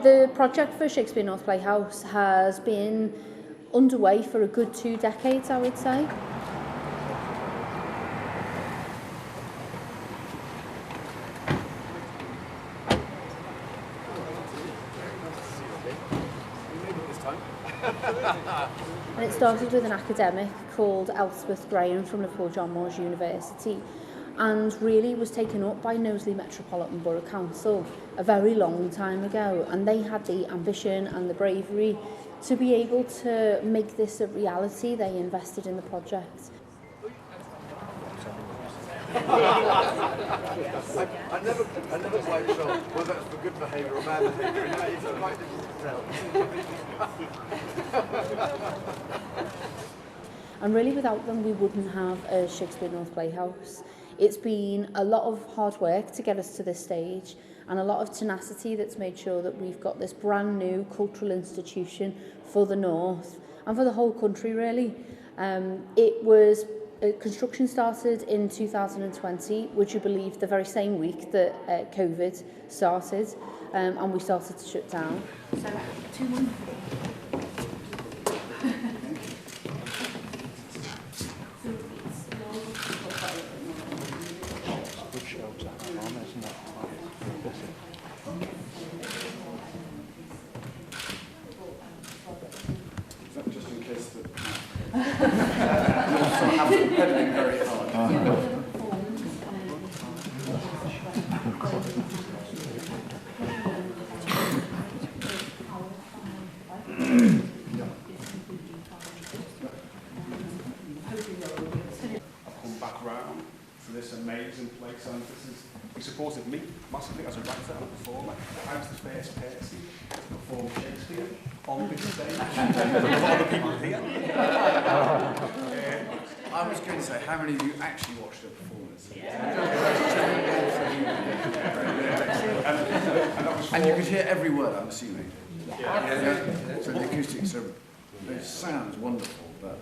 The project for Shakespeare North Playhouse has been underway for a good 2 decades, I would say. And it started with an academic called Elspeth Graham from Liverpool John Moores University, and really was taken up by Knowsley Metropolitan Borough Council a very long time ago, and they had the ambition and the bravery to be able to make this a reality. They invested in the project. I never quite sure whether that's for good behaviour or bad behaviour. It's quite difficult to tell. And really without them we wouldn't have a Shakespeare North Playhouse. It's been a lot of hard work to get us to this stage, and a lot of tenacity that's made sure that we've got this brand new cultural institution for the North and for the whole country really. Construction started in 2020, would you believe, the very same week that COVID started, and we started to shut down. So 2 months. Just in case that I'm pedaling very hard. I've come back round to this amazing place, and he supported me massively as a writer and a performer. I was the first person to perform Shakespeare on this stage. With other people here. I was going to say, how many of you actually watched the performance? And you could hear every word, I'm assuming. So the acoustics it sounds wonderful, but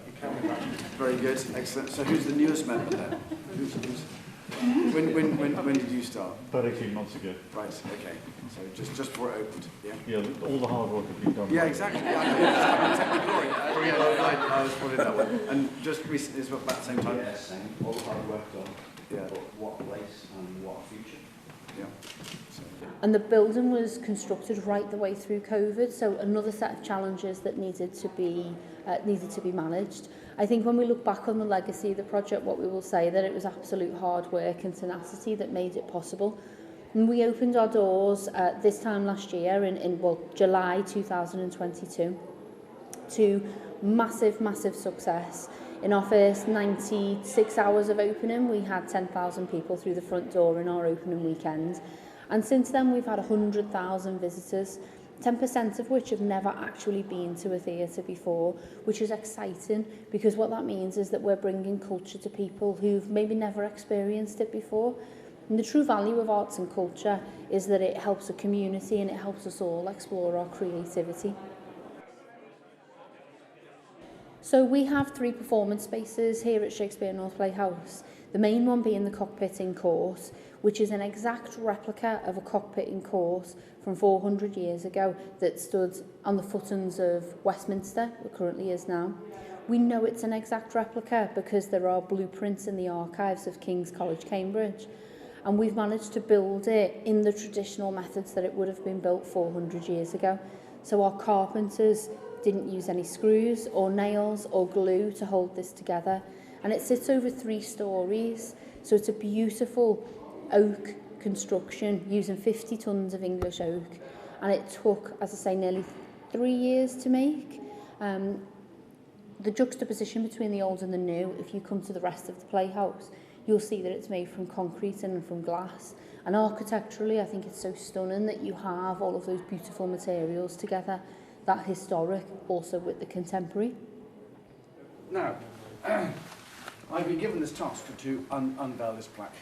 very good, excellent. So who's the newest member then? When did you start? 13 months ago. Right, okay. So just before it opened, yeah? Yeah, all the hard work has been done. Yeah, exactly. I was putting that one. And just recently, it's about the same time? Yeah, same. All the hard work done. Yeah. But what place and what future? Yeah. And the building was constructed right the way through COVID, so another set of challenges that needed to be managed. I think when we look back on the legacy of the project, what we will say that it was absolute hard work and tenacity that made it possible. And we opened our doors this time last year in July 2022 to massive success. In our first 96 hours of opening, we had 10,000 people through the front door in our opening weekend. And since then, we've had 100,000 visitors, 10% of which have never actually been to a theatre before, which is exciting because what that means is that we're bringing culture to people who've maybe never experienced it before. And the true value of arts and culture is that it helps a community and it helps us all explore our creativity. So we have 3 performance spaces here at Shakespeare North Playhouse. The main one being the cockpit in court, which is an exact replica of a cockpit in court from 400 years ago that stood on the footings of Westminster, it currently is now. We know it's an exact replica because there are blueprints in the archives of King's College, Cambridge, and we've managed to build it in the traditional methods that it would have been built 400 years ago. So our carpenters didn't use any screws or nails or glue to hold this together, and it sits over 3 stories, so it's a beautiful oak construction using 50 tons of English oak, and it took, as I say, nearly 3 years to make. The juxtaposition between the old and the new, if you come to the rest of the playhouse, you'll see that it's made from concrete and from glass, and architecturally I think it's so stunning that you have all of those beautiful materials together, that historic also with the contemporary. Now, I've been given this task to unveil this plaque.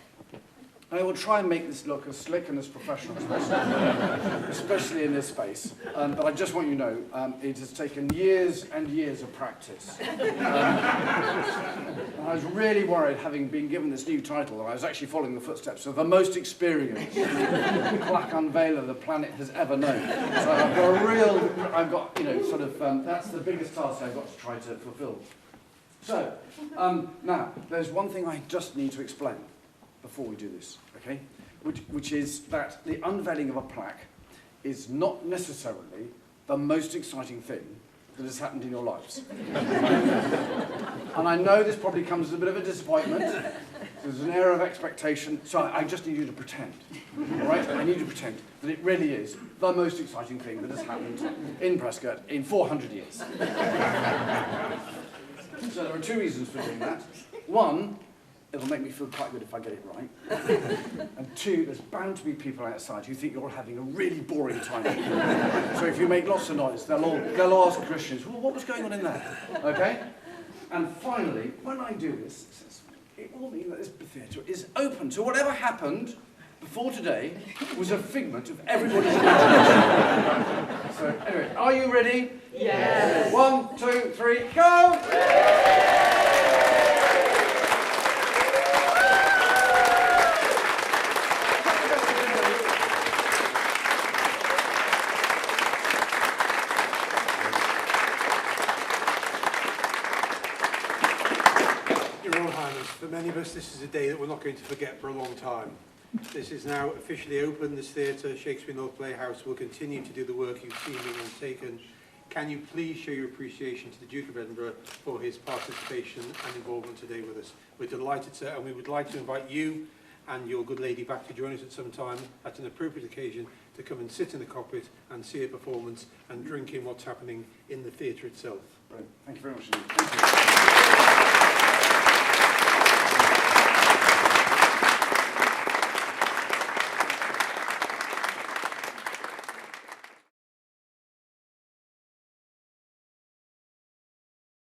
And I will try and make this look as slick and as professional as possible, especially in this space. But I just want you to know, it has taken years and years of practice. And I was really worried, having been given this new title, that I was actually following the footsteps of the most experienced Plaque unveiler the planet has ever known. So I've got, you know, sort of, that's the biggest task I've got to try to fulfill. So, now, there's one thing I just need to explain before we do this, okay? Which is that the unveiling of a plaque is not necessarily the most exciting thing that has happened in your lives. And I know this probably comes as a bit of a disappointment. There's an air of expectation, so I just need you to pretend, all right? I need you to pretend that it really is the most exciting thing that has happened in Prescott in 400 years. So there are two reasons for doing that. One, it'll make me feel quite good if I get it right. And two, there's bound to be people outside who think you're all having a really boring time. So if you make lots of noise, they'll ask questions. Well, what was going on in there? Okay? And finally, when I do this, it will mean that this theatre is open to whatever happened before today was a figment of everybody's imagination. So anyway, are you ready? Yes. 1, 2, 3, go! For many of us, this is a day that we're not going to forget for a long time. This is now officially open. This theatre, Shakespeare North Playhouse, will continue to do the work you've seen and undertaken. Can you please show your appreciation to the Duke of Edinburgh for his participation and involvement today with us? We're delighted, sir, and we would like to invite you and your good lady back to join us at some time at an appropriate occasion to come and sit in the cockpit and see a performance and drink in what's happening in the theatre itself. Brilliant. Thank you very much indeed. Thank you.